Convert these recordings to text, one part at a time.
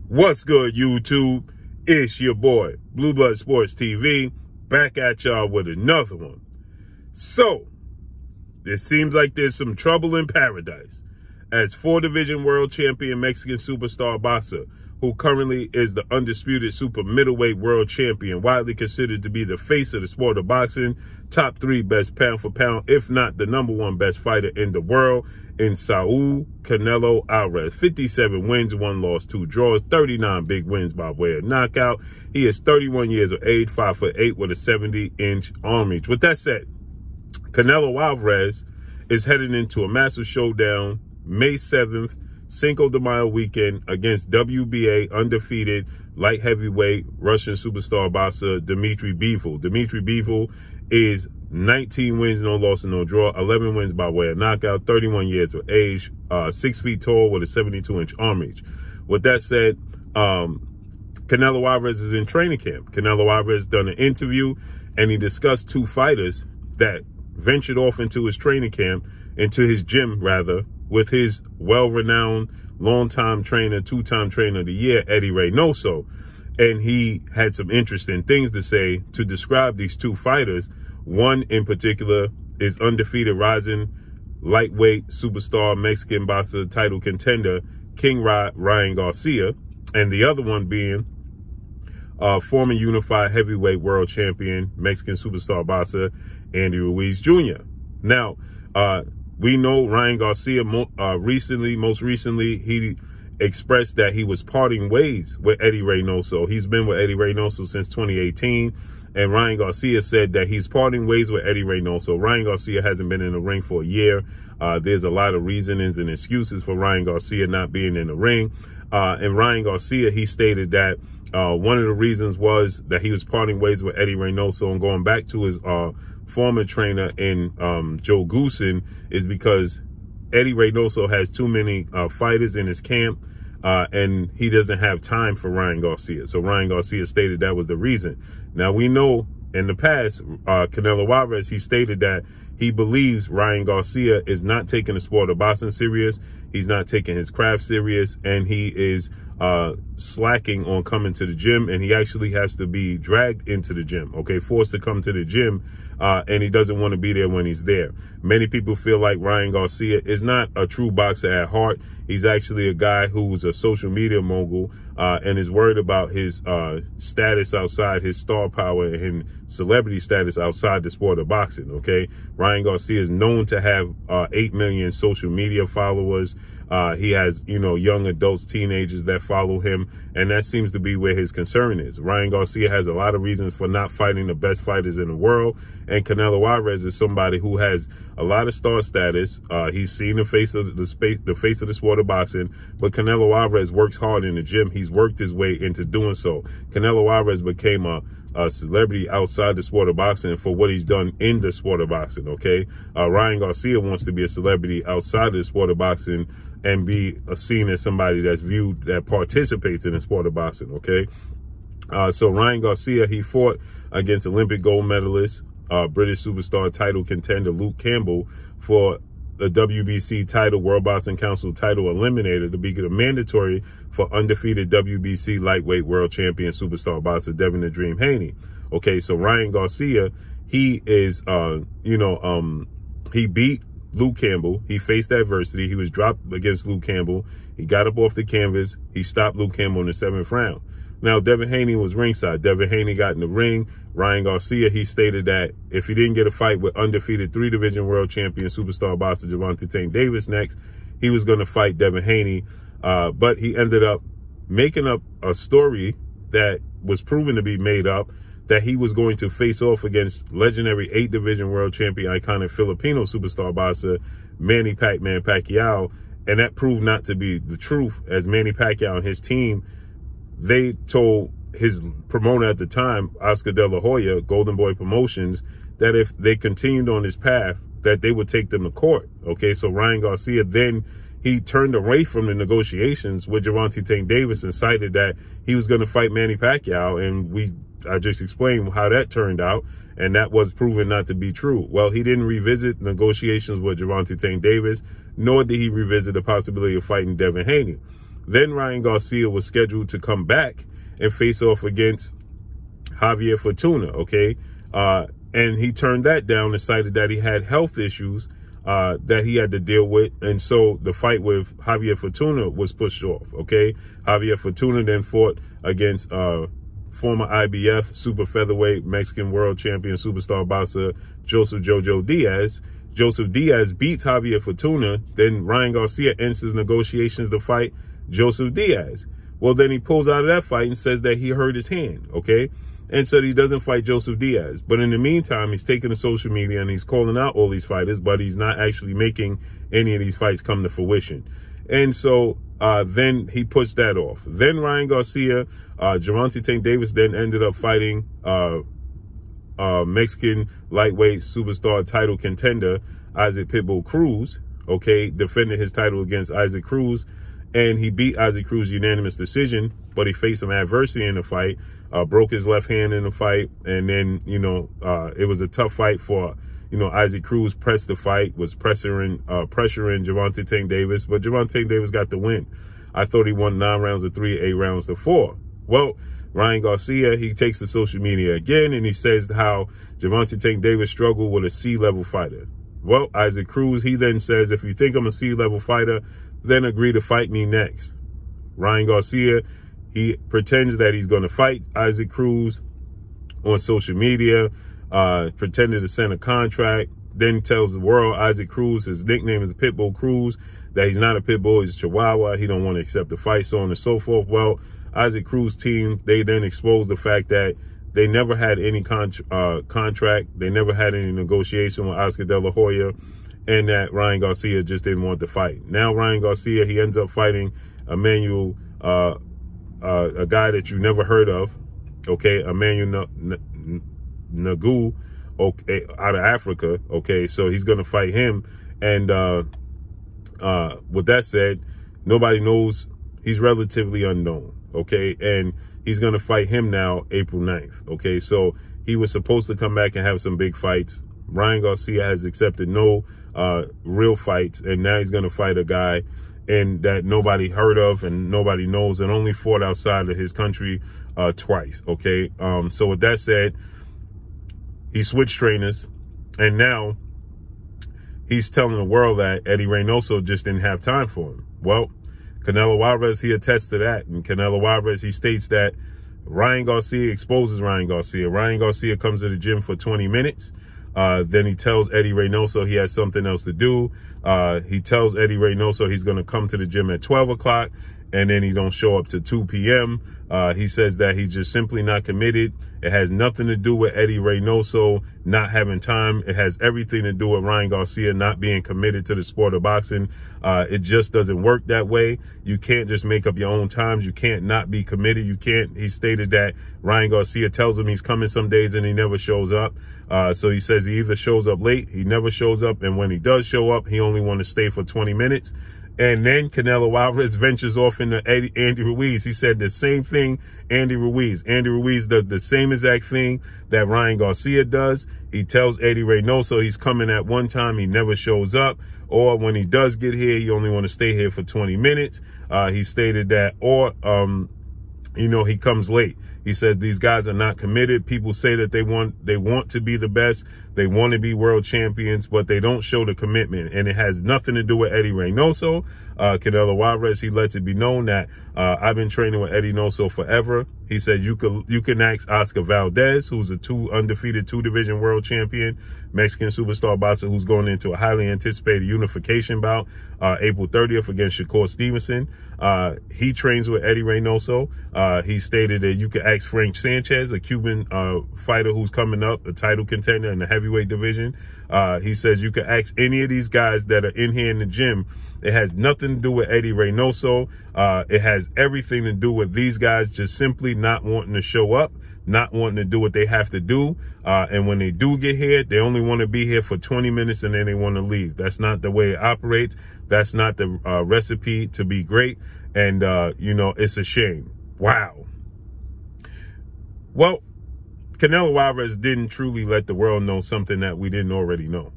What's good, YouTube? It's your boy, Blue Blood Sports TV, back at y'all with another one. So, it seems like there's some trouble in paradise, as 4-division world champion Mexican superstar boxer, who currently is the undisputed super middleweight world champion, widely considered to be the face of the sport of boxing, top 3 best pound for pound, if not the #1 best fighter in the world, in Saul Canelo Alvarez. 57 wins, 1 loss, 2 draws, 39 big wins by way of knockout. He is 31 years of age, 5'8", with a 70-inch arm reach. With that said, Canelo Alvarez is heading into a massive showdown May 7th, Cinco de Mayo weekend, against WBA undefeated light heavyweight Russian superstar boxer Dmitry Bivol. Dmitry Bivol is 19 wins, no loss, and no draw, 11 wins by way of knockout, 31 years of age, 6 feet tall with a 72-inch arm reach. With that said, Canelo Alvarez is in training camp. Canelo Alvarez done an interview, and he discussed 2 fighters that ventured off into his training camp, into his gym rather, with his well-renowned long-time trainer, 2-time trainer of the year, EDDY REYNOSO. And he had some interesting things to say to describe these 2 fighters. One in particular is undefeated rising lightweight superstar Mexican boxer title contender King Ryan Garcia, and the other one being former unified heavyweight world champion Mexican superstar boxer Andy Ruiz Jr. Now, we know Ryan Garcia most recently he expressed that he was parting ways with EDDY REYNOSO. He's been with EDDY REYNOSO since 2018. And Ryan Garcia said that he's parting ways with EDDY REYNOSO. Ryan Garcia hasn't been in the ring for a year. There's a lot of reasonings and excuses for Ryan Garcia not being in the ring. And Ryan Garcia, he stated that one of the reasons was that he was parting ways with EDDY REYNOSO and going back to his former trainer in Joe Goosen is because EDDY REYNOSO has too many fighters in his camp. And he doesn't have time for Ryan Garcia. So Ryan Garcia stated that was the reason. Now, we know in the past, Canelo Alvarez, he stated that he believes Ryan Garcia is not taking the sport of boxing serious. He's not taking his craft serious, and he is slacking on coming to the gym, and he actually has to be dragged into the gym, okay, forced to come to the gym, and he doesn't want to be there when he's there. Many people feel like Ryan Garcia is not a true boxer at heart. He's actually a guy who's a social media mogul and is worried about his status outside, his star power and celebrity status outside the sport of boxing, okay? Ryan Garcia is known to have 8 million social media followers. He has, you know, young adults, teenagers that follow him, and that seems to be where his concern is. Ryan Garcia has a lot of reasons for not fighting the best fighters in the world, and Canelo Alvarez is somebody who has a lot of star status. He's seen the face of the sport of boxing, but Canelo Alvarez works hard in the gym. He's worked his way into doing so. Canelo Alvarez became a celebrity outside the sport of boxing for what he's done in the sport of boxing, okay? Ryan Garcia wants to be a celebrity outside of the sport of boxing and be seen as somebody that's viewed, that participates in the sport of boxing, okay? So Ryan Garcia, he fought against Olympic gold medalist, British superstar title contender Luke Campbell for the WBC title, World Boxing Council title eliminator, to be mandatory for undefeated WBC lightweight world champion superstar boxer Devin the Dream Haney. Okay, so Ryan Garcia, he is, he beat Luke Campbell. He faced adversity. He was dropped against Luke Campbell. He got up off the canvas. He stopped Luke Campbell in the 7th round. Now, Devin Haney was ringside. Devin Haney got in the ring. Ryan Garcia, he stated that if he didn't get a fight with undefeated 3-division world champion superstar boxer Gervonta Tank Davis next, he was going to fight Devin Haney. But he ended up making up a story that was proven to be made up, that he was going to face off against legendary 8-division world champion, iconic Filipino superstar boxer Manny Pac-Man Pacquiao. And that proved not to be the truth, as Manny Pacquiao and his team, they told his promoter at the time, Oscar De La Hoya, Golden Boy Promotions, that if they continued on this path, that they would take them to court. Okay, so Ryan Garcia, then he turned away from the negotiations with Gervonta Tank Davis and cited that he was going to fight Manny Pacquiao, and I just explained how that turned out, and that was proven not to be true. Well, he didn't revisit negotiations with Gervonta Tank Davis, nor did he revisit the possibility of fighting Devin Haney. Then Ryan Garcia was scheduled to come back and face off against Javier Fortuna, okay? And he turned that down and cited that he had health issues that he had to deal with. And so the fight with Javier Fortuna was pushed off, okay? Javier Fortuna then fought against former IBF super featherweight Mexican world champion superstar boxer Joseph Jojo Diaz. Joseph Diaz beats Javier Fortuna. Then Ryan Garcia enters negotiations to fight Joseph Diaz. Well, then he pulls out of that fight and says that he hurt his hand, okay? And so he doesn't fight Joseph Diaz. But in the meantime, he's taking to social media and he's calling out all these fighters, but he's not actually making any of these fights come to fruition. And so then he puts that off. Then Ryan Garcia, Gervonta Tank Davis then ended up fighting Mexican lightweight superstar title contender Isaac Pitbull Cruz, okay, defended his title against Isaac Cruz, and he beat Isaac Cruz unanimous decision, but he faced some adversity in the fight, broke his left hand in the fight, and then, you know, it was a tough fight for, you know, Isaac Cruz pressed the fight, was pressuring Gervonta Tank Davis, but Gervonta Tank Davis got the win. I thought he won 9 rounds to 3, 8 rounds to 4. Well, Ryan Garcia, he takes to social media again, and he says how Gervonta Tank Davis struggled with a C-level fighter. Well, Isaac Cruz, he then says, if you think I'm a C-level fighter, then agree to fight me next. Ryan Garcia, he pretends that he's going to fight Isaac Cruz on social media, pretended to send a contract, then tells the world Isaac Cruz, his nickname is Pitbull Cruz, that he's not a Pitbull, he's a Chihuahua, he don't want to accept the fight, so on and so forth. Well, Isaac Cruz team, they then exposed the fact that they never had any contract, they never had any negotiation with Oscar De La Hoya, and that Ryan Garcia just didn't want to fight. Now Ryan Garcia, he ends up fighting Emmanuel, a guy that you never heard of, okay, Emmanuel Nagu, okay, out of Africa, okay, so he's going to fight him. And with that said, nobody knows, he's relatively unknown, okay, and he's going to fight him now April 9th, okay, so he was supposed to come back and have some big fights. Ryan Garcia has accepted no real fights, and now he's going to fight a guy and that nobody heard of and nobody knows, and only fought outside of his country twice, okay? So with that said, he switched trainers, and now he's telling the world that Eddie Reynoso just didn't have time for him. Well, Canelo Alvarez, he attests to that, and Canelo Alvarez, he states that Ryan Garcia exposes Ryan Garcia. Ryan Garcia comes to the gym for 20 minutes. Then he tells Eddie Reynoso he has something else to do. He tells Eddie Reynoso he's going to come to the gym at 12 o'clock, and then he don't show up to 2 p.m. He says that he's just simply not committed. It has nothing to do with Eddie Reynoso not having time. It has everything to do with Ryan Garcia not being committed to the sport of boxing. It just doesn't work that way. You can't just make up your own times. You can't not be committed. You can't. He stated that Ryan Garcia tells him he's coming some days and he never shows up. So he says he either shows up late, he never shows up, and when he does show up, he only want to stay for 20 minutes. And then Canelo Alvarez ventures off into Andy Ruiz. He said the same thing, Andy Ruiz. Andy Ruiz does the same exact thing that Ryan Garcia does. He tells Eddie Reynoso he's coming at one time, he never shows up. Or when he does get here, you only want to stay here for 20 minutes. He stated that, or, you know, he comes late. He said these guys are not committed. People say that they want to be the best. They want to be world champions, but they don't show the commitment. And it has nothing to do with Eddie Reynoso. Canelo Alvarez, he lets it be known that I've been training with Eddie Reynoso forever. He said you can ask Oscar Valdez, who's a undefeated 2-division world champion, Mexican superstar boxer who's going into a highly anticipated unification bout April 30th against Shakur Stevenson. He trains with Eddie Reynoso. He stated that you can ask Frank Sanchez, a Cuban fighter who's coming up, a title contender in the heavyweight division. He says you can ask any of these guys that are in here in the gym. It has nothing to do with Eddie Reynoso. It has everything to do with these guys just simply not wanting to show up, not wanting to do what they have to do. And when they do get here, they only want to be here for 20 minutes and then they want to leave. That's not the way it operates. That's not the recipe to be great. And, you know, it's a shame. Wow. Well, Canelo Alvarez didn't truly let the world know something that we didn't already know.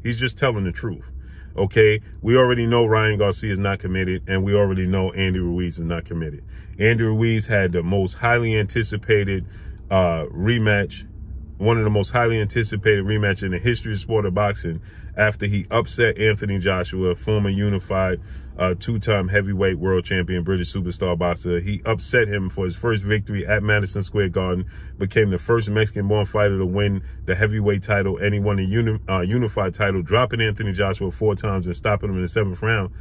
He's just telling the truth. Okay, we already know Ryan Garcia is not committed, and we already know Andy Ruiz is not committed. Andy Ruiz had the most highly anticipated rematch, one of the most highly anticipated rematch in the history of sport of boxing, after he upset Anthony Joshua, former unified two-time heavyweight world champion, British superstar boxer. He upset him for his first victory at Madison Square Garden, became the first Mexican-born fighter to win the heavyweight title, and he won the unified title, dropping Anthony Joshua 4 times and stopping him in the 7th round.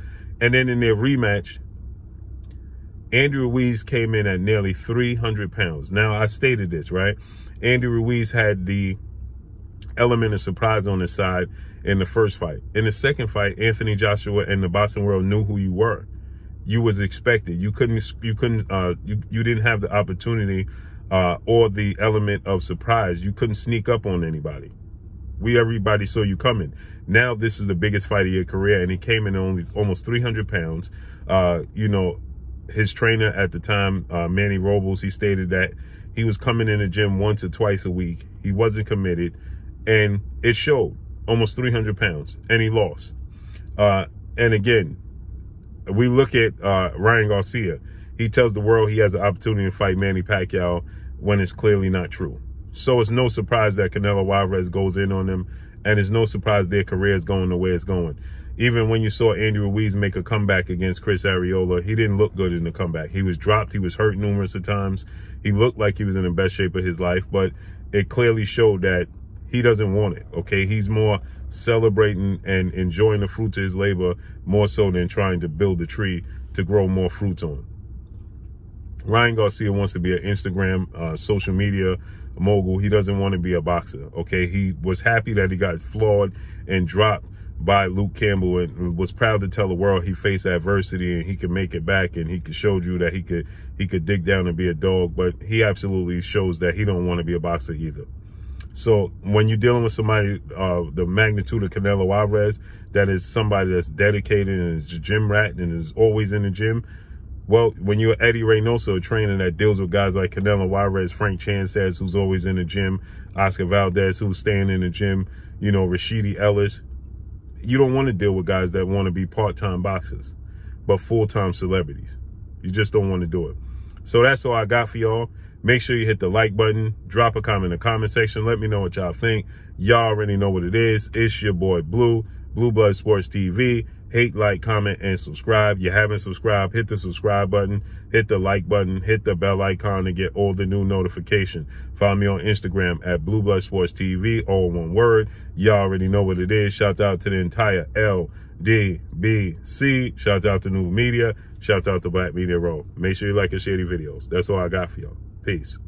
And then in their rematch, Andy Ruiz came in at nearly 300 pounds. Now, I stated this, right? Andy Ruiz had the element of surprise on his side in the first fight. In the second fight, Anthony Joshua and the boxing world knew who you were. You was expected. You didn't have the opportunity or the element of surprise. You couldn't sneak up on anybody. Everybody saw you coming. Now this is the biggest fight of your career, and he came in only almost 300 pounds. You know, his trainer at the time, Manny Robles, he stated that he was coming in the gym once or twice a week. He wasn't committed, and it showed. Almost 300 pounds, and he lost. And again, we look at Ryan Garcia. He tells the world he has an opportunity to fight Manny Pacquiao when it's clearly not true. So it's no surprise that Canelo Alvarez goes in on them, and it's no surprise their career is going the way it's going. Even when you saw Andy Ruiz make a comeback against Chris Arreola, he didn't look good in the comeback. He was dropped. He was hurt numerous of times. He looked like he was in the best shape of his life, but it clearly showed that he doesn't want it, okay? He's more celebrating and enjoying the fruits of his labor more so than trying to build a tree to grow more fruits on. Ryan Garcia wants to be an Instagram, social media mogul. He doesn't want to be a boxer, okay? He was happy that he got flawed and dropped by Luke Campbell, and was proud to tell the world he faced adversity and he could make it back, and he could show you that he could dig down and be a dog. But he absolutely shows that he don't want to be a boxer either. So when you're dealing with somebody the magnitude of Canelo Alvarez, that is somebody that's dedicated and is a gym rat and is always in the gym, well, when you're EDDY REYNOSO, a trainer that deals with guys like Canelo Alvarez, Frank Chances, who's always in the gym, Oscar Valdez, who's staying in the gym, you know, Rashidi Ellis, you don't want to deal with guys that want to be part-time boxers, but full-time celebrities. You just don't want to do it. So that's all I got for y'all. Make sure you hit the like button. Drop a comment in the comment section. Let me know what y'all think. Y'all already know what it is. It's your boy Blue, Blue Blood Sports TV. Hate, like, comment, and subscribe. You haven't subscribed, hit the subscribe button, hit the like button, hit the bell icon to get all the new notifications. Follow me on Instagram at Blue Blood Sports TV, all one word. Y'all already know what it is. Shout out to the entire LDBC. Shout out to New Media. Shout out to Black Media Row. Make sure you like and share the videos. That's all I got for y'all. Peace.